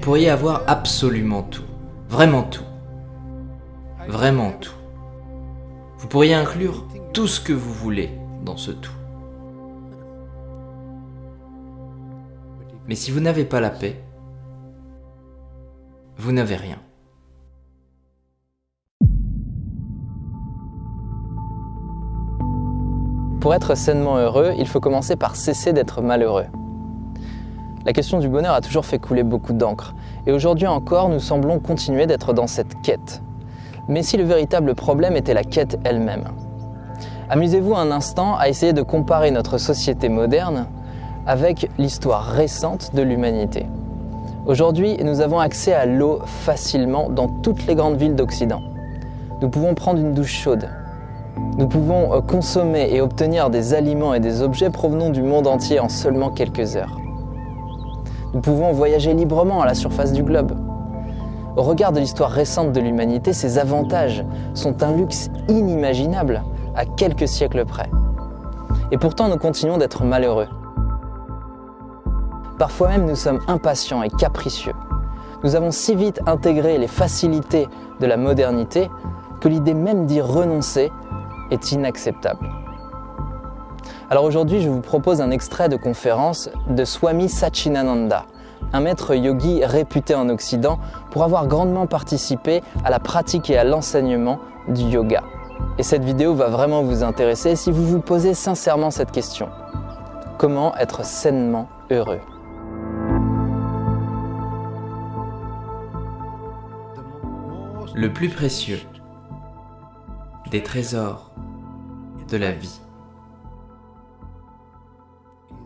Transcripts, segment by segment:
pourriez avoir absolument tout, vraiment tout, vraiment tout. Vous pourriez inclure tout ce que vous voulez dans ce tout. Mais si vous n'avez pas la paix, vous n'avez rien. Pour être sainement heureux, il faut commencer par cesser d'être malheureux. La question du bonheur a toujours fait couler beaucoup d'encre, et aujourd'hui encore, nous semblons continuer d'être dans cette quête. Mais si le véritable problème était la quête elle-même? Amusez-vous un instant à essayer de comparer notre société moderne avec l'histoire récente de l'humanité. Aujourd'hui, nous avons accès à l'eau facilement dans toutes les grandes villes d'Occident. Nous pouvons prendre une douche chaude. Nous pouvons consommer et obtenir des aliments et des objets provenant du monde entier en seulement quelques heures. Nous pouvons voyager librement à la surface du globe. Au regard de l'histoire récente de l'humanité, ces avantages sont un luxe inimaginable à quelques siècles près. Et pourtant, nous continuons d'être malheureux. Parfois même, nous sommes impatients et capricieux. Nous avons si vite intégré les facilités de la modernité que l'idée même d'y renoncer est inacceptable. Alors aujourd'hui, je vous propose un extrait de conférence de Swami Satchidananda, un maître yogi réputé en Occident pour avoir grandement participé à la pratique et à l'enseignement du yoga. Et cette vidéo va vraiment vous intéresser si vous vous posez sincèrement cette question. Comment être sainement heureux? Le plus précieux des trésors de la vie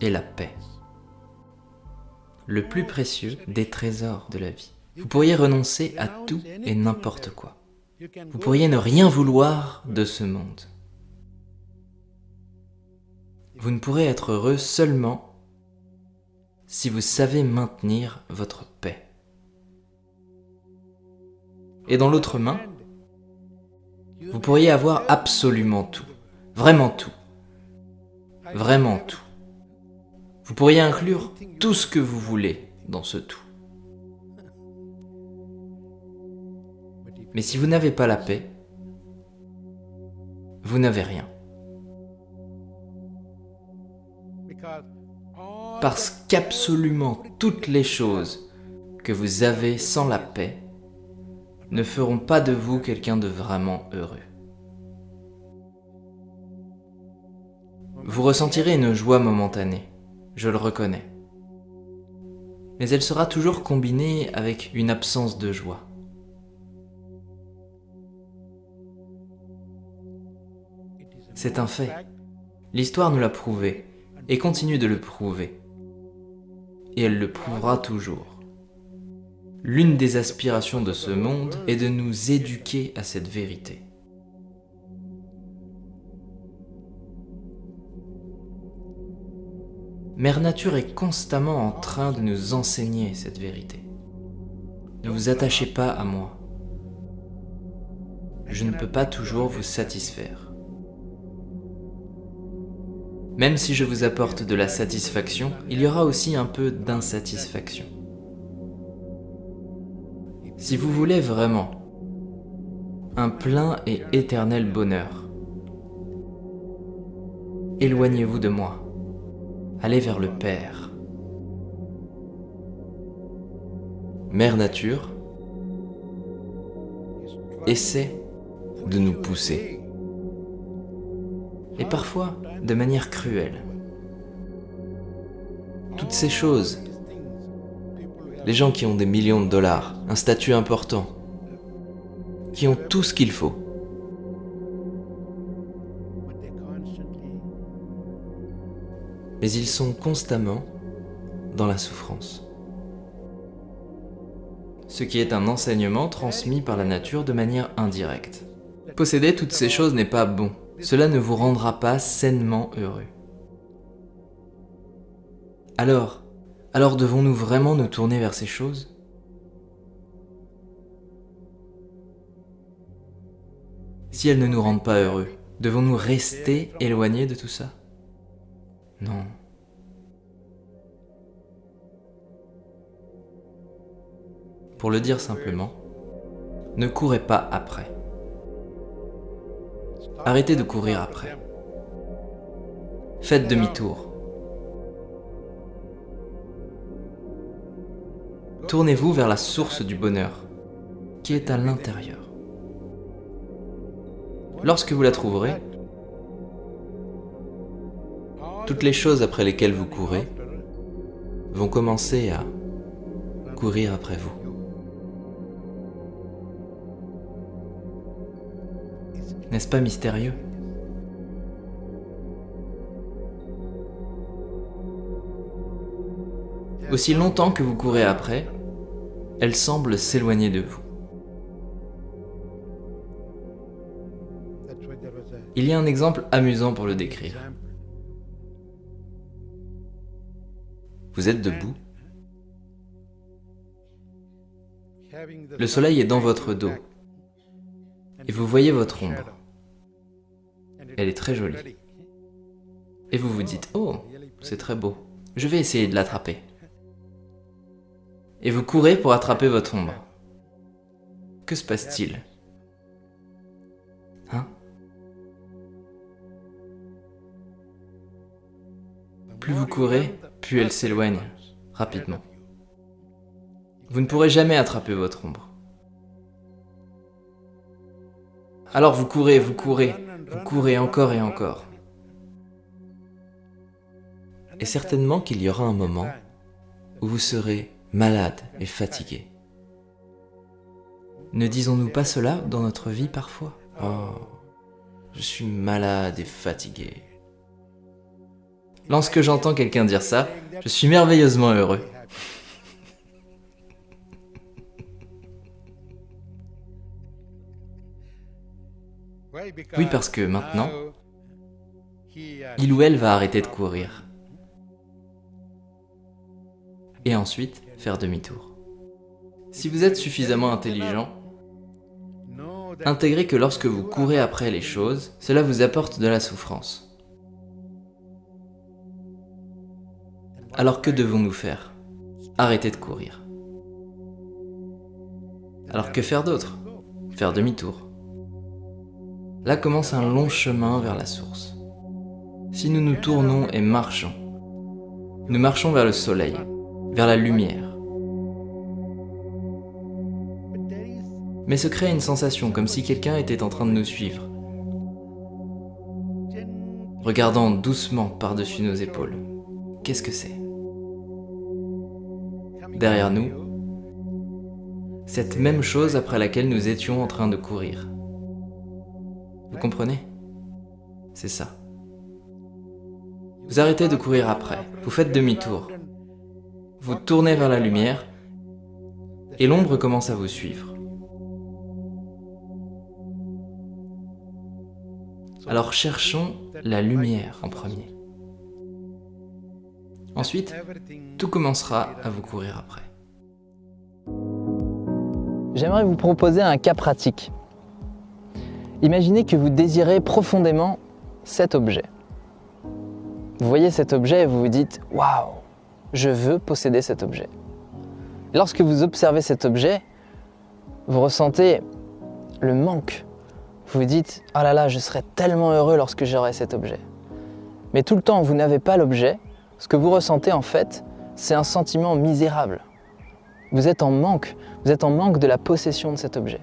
est la paix. Le plus précieux des trésors de la vie. Vous pourriez renoncer à tout et n'importe quoi. Vous pourriez ne rien vouloir de ce monde. Vous ne pourrez être heureux seulement si vous savez maintenir votre paix. Et dans l'autre main, vous pourriez avoir absolument tout, vraiment tout, vraiment tout. Vous pourriez inclure tout ce que vous voulez dans ce tout. Mais si vous n'avez pas la paix, vous n'avez rien. Parce qu'absolument toutes les choses que vous avez sans la paix ne feront pas de vous quelqu'un de vraiment heureux. Vous ressentirez une joie momentanée, je le reconnais. Mais elle sera toujours combinée avec une absence de joie. C'est un fait. L'histoire nous l'a prouvé et continue de le prouver. Et elle le prouvera toujours. L'une des aspirations de ce monde est de nous éduquer à cette vérité. Mère Nature est constamment en train de nous enseigner cette vérité. Ne vous attachez pas à moi. Je ne peux pas toujours vous satisfaire. Même si je vous apporte de la satisfaction, il y aura aussi un peu d'insatisfaction. Si vous voulez vraiment un plein et éternel bonheur, éloignez-vous de moi. Allez vers le Père. Mère Nature essaie de nous pousser. Et parfois de manière cruelle. Toutes ces choses, les gens qui ont des millions de dollars, un statut important, qui ont tout ce qu'il faut, mais ils sont constamment dans la souffrance. Ce qui est un enseignement transmis par la nature de manière indirecte. Posséder toutes ces choses n'est pas bon. Cela ne vous rendra pas sainement heureux. Alors devons-nous vraiment nous tourner vers ces choses? Si elles ne nous rendent pas heureux, devons-nous rester éloignés de tout ça? Non. Pour le dire simplement, ne courez pas après. Arrêtez de courir après. Faites demi-tour. Tournez-vous vers la source du bonheur, qui est à l'intérieur. Lorsque vous la trouverez, toutes les choses après lesquelles vous courez vont commencer à courir après vous. N'est-ce pas mystérieux ? Aussi longtemps que vous courez après, elle semble s'éloigner de vous. Il y a un exemple amusant pour le décrire. Vous êtes debout. Le soleil est dans votre dos. Et vous voyez votre ombre. Elle est très jolie. Et vous vous dites, oh, c'est très beau. Je vais essayer de l'attraper. Et vous courez pour attraper votre ombre. Que se passe-t-il ? Hein ? Plus vous courez, plus elle s'éloigne rapidement. Vous ne pourrez jamais attraper votre ombre. Alors vous courez encore et encore. Et certainement qu'il y aura un moment où vous serez malade et fatigué. Ne disons-nous pas cela dans notre vie parfois ? Oh, je suis malade et fatigué. Lorsque j'entends quelqu'un dire ça, je suis merveilleusement heureux. Oui, parce que maintenant, il ou elle va arrêter de courir. Et ensuite, faire demi-tour. Si vous êtes suffisamment intelligent, intégrez que lorsque vous courez après les choses, cela vous apporte de la souffrance. Alors que devons-nous faire ? Arrêter de courir. Alors que faire d'autre ? Faire demi-tour. Là commence un long chemin vers la source. Si nous nous tournons et marchons, nous marchons vers le soleil, vers la lumière. Mais se crée une sensation comme si quelqu'un était en train de nous suivre, regardant doucement par-dessus nos épaules. Qu'est-ce que c'est ? Derrière nous, cette même chose après laquelle nous étions en train de courir. Vous comprenez ? C'est ça. Vous arrêtez de courir après, vous faites demi-tour. Vous tournez vers la lumière et l'ombre commence à vous suivre. Alors cherchons la lumière en premier. Ensuite, tout commencera à vous courir après. J'aimerais vous proposer un cas pratique. Imaginez que vous désirez profondément cet objet. Vous voyez cet objet et vous vous dites « Waouh, je veux posséder cet objet ». Lorsque vous observez cet objet, vous ressentez le manque. Vous vous dites « Oh là là, je serais tellement heureux lorsque j'aurai cet objet ». Mais tout le temps où vous n'avez pas l'objet, ce que vous ressentez en fait, c'est un sentiment misérable. Vous êtes en manque de la possession de cet objet.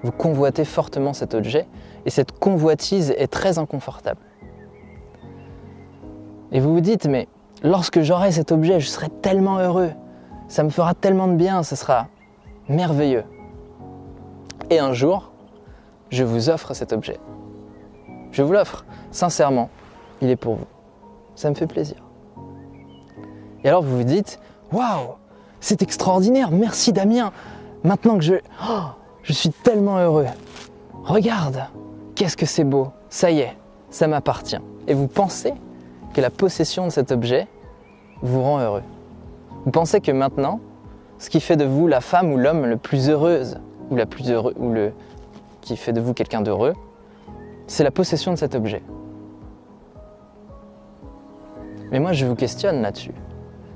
Vous convoitez fortement cet objet et cette convoitise est très inconfortable. Et vous vous dites, mais lorsque j'aurai cet objet, je serai tellement heureux, ça me fera tellement de bien, ce sera merveilleux. Et un jour, je vous offre cet objet. Je vous l'offre, sincèrement, il est pour vous. Ça me fait plaisir. Et alors vous vous dites, waouh, c'est extraordinaire, merci Damien. Maintenant que je suis tellement heureux. Regarde, qu'est-ce que c'est beau. Ça y est, ça m'appartient. Et vous pensez que la possession de cet objet vous rend heureux. Vous pensez que maintenant, ce qui fait de vous la femme ou l'homme le plus heureuse, ou la plus heureux, qui fait de vous quelqu'un d'heureux, c'est la possession de cet objet. Mais moi, je vous questionne là-dessus.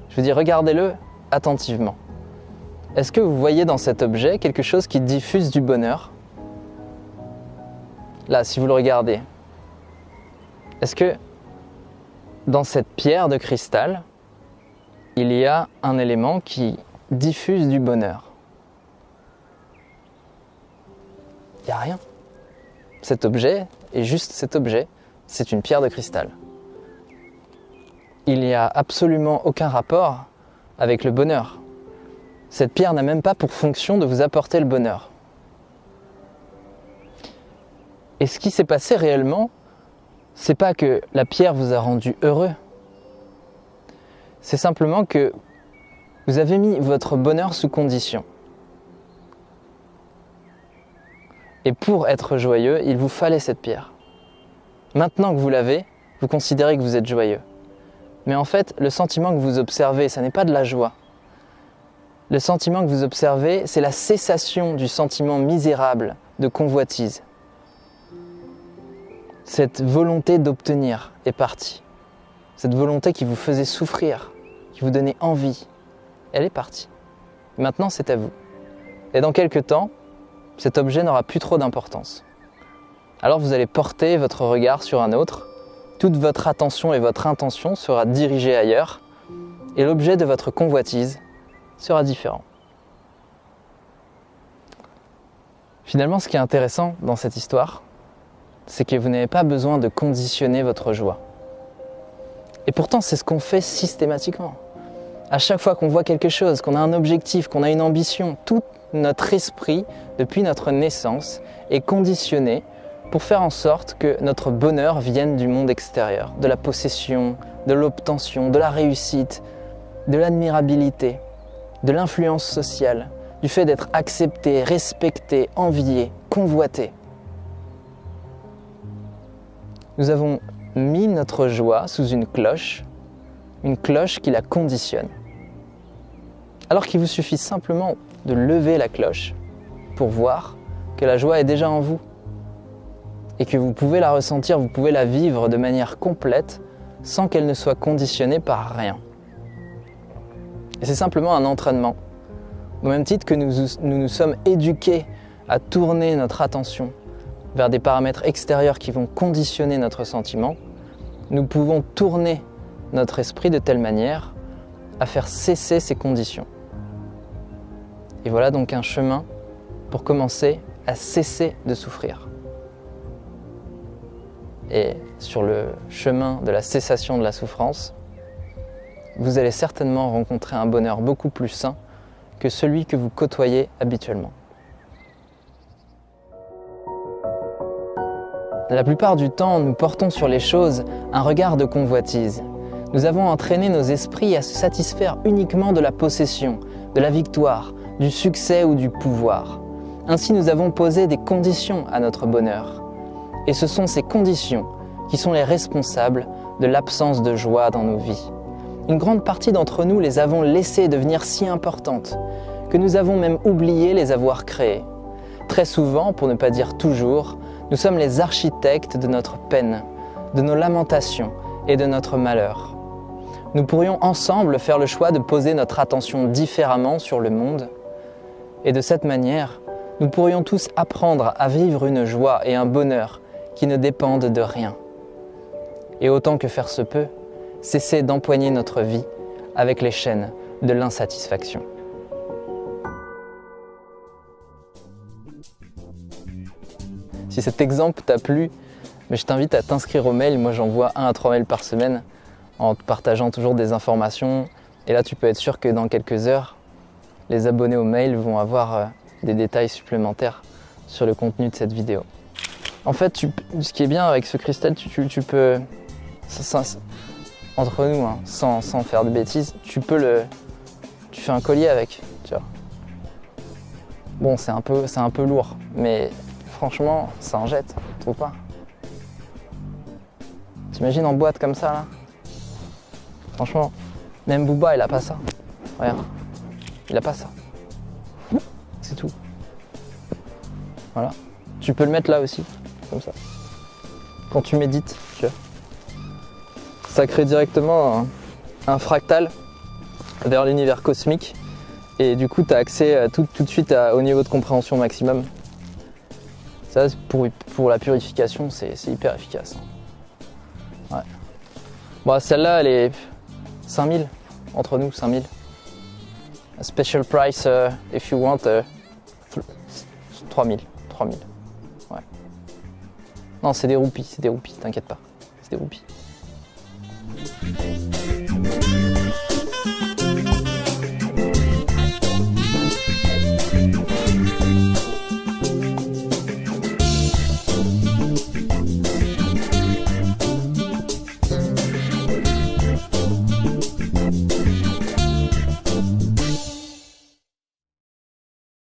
Je vous dis, regardez-le attentivement. Est-ce que vous voyez dans cet objet quelque chose qui diffuse du bonheur? Là, si vous le regardez, est-ce que dans cette pierre de cristal, il y a un élément qui diffuse du bonheur? Il n'y a rien. Cet objet est juste cet objet, c'est une pierre de cristal. Il n'y a absolument aucun rapport avec le bonheur. Cette pierre n'a même pas pour fonction de vous apporter le bonheur. Et ce qui s'est passé réellement, c'est pas que la pierre vous a rendu heureux. C'est simplement que vous avez mis votre bonheur sous condition. Et pour être joyeux, il vous fallait cette pierre. Maintenant que vous l'avez, vous considérez que vous êtes joyeux. Mais en fait, le sentiment que vous observez, ça n'est pas de la joie. Le sentiment que vous observez, c'est la cessation du sentiment misérable de convoitise. Cette volonté d'obtenir est partie. Cette volonté qui vous faisait souffrir, qui vous donnait envie, elle est partie. Maintenant, c'est à vous. Et dans quelques temps, cet objet n'aura plus trop d'importance. Alors vous allez porter votre regard sur un autre, toute votre attention et votre intention sera dirigée ailleurs, et l'objet de votre convoitise sera différent. Finalement, ce qui est intéressant dans cette histoire, c'est que vous n'avez pas besoin de conditionner votre joie. Et pourtant, c'est ce qu'on fait systématiquement. À chaque fois qu'on voit quelque chose, qu'on a un objectif, qu'on a une ambition, tout notre esprit, depuis notre naissance, est conditionné pour faire en sorte que notre bonheur vienne du monde extérieur, de la possession, de l'obtention, de la réussite, de l'admirabilité, de l'influence sociale, du fait d'être accepté, respecté, envié, convoité. Nous avons mis notre joie sous une cloche qui la conditionne. Alors qu'il vous suffit simplement de lever la cloche pour voir que la joie est déjà en vous et que vous pouvez la ressentir, vous pouvez la vivre de manière complète sans qu'elle ne soit conditionnée par rien. Et c'est simplement un entraînement. Au même titre que nous sommes éduqués à tourner notre attention vers des paramètres extérieurs qui vont conditionner notre sentiment, nous pouvons tourner notre esprit de telle manière à faire cesser ces conditions. Et voilà donc un chemin pour commencer à cesser de souffrir. Et sur le chemin de la cessation de la souffrance, vous allez certainement rencontrer un bonheur beaucoup plus sain que celui que vous côtoyez habituellement. La plupart du temps, nous portons sur les choses un regard de convoitise. Nous avons entraîné nos esprits à se satisfaire uniquement de la possession, de la victoire, du succès ou du pouvoir. Ainsi, nous avons posé des conditions à notre bonheur. Et ce sont ces conditions qui sont les responsables de l'absence de joie dans nos vies. Une grande partie d'entre nous les avons laissées devenir si importantes que nous avons même oublié les avoir créées. Très souvent, pour ne pas dire toujours, nous sommes les architectes de notre peine, de nos lamentations et de notre malheur. Nous pourrions ensemble faire le choix de poser notre attention différemment sur le monde et de cette manière, nous pourrions tous apprendre à vivre une joie et un bonheur qui ne dépendent de rien. Et autant que faire se peut, cesser d'empoigner notre vie avec les chaînes de l'insatisfaction. Si cet exemple t'a plu, je t'invite à t'inscrire au mail. Moi, j'envoie 1 à 3 mails par semaine en te partageant toujours des informations. Et là, tu peux être sûr que dans quelques heures, les abonnés au mail vont avoir des détails supplémentaires sur le contenu de cette vidéo. En fait, ce qui est bien avec ce cristal, tu peux... entre nous, hein, sans faire de bêtises, tu fais un collier avec, tu vois. Bon, c'est un peu lourd, mais franchement, ça en jette, tu trouves pas? T'imagines en boîte comme ça, là? Franchement, même Booba, il a pas ça. Regarde, il a pas ça. C'est tout. Voilà. Tu peux le mettre là aussi, comme ça. Quand tu médites, tu vois. Ça crée directement un fractal vers l'univers cosmique Et du coup, tu as accès tout de suite au niveau de compréhension maximum. Ça, pour la purification, c'est hyper efficace. Ouais. Bon, celle-là, elle est 5000, entre nous, 5000. A special price, if you want, 3000. Ouais. Non, c'est des roupies, t'inquiète pas. C'est des roupies.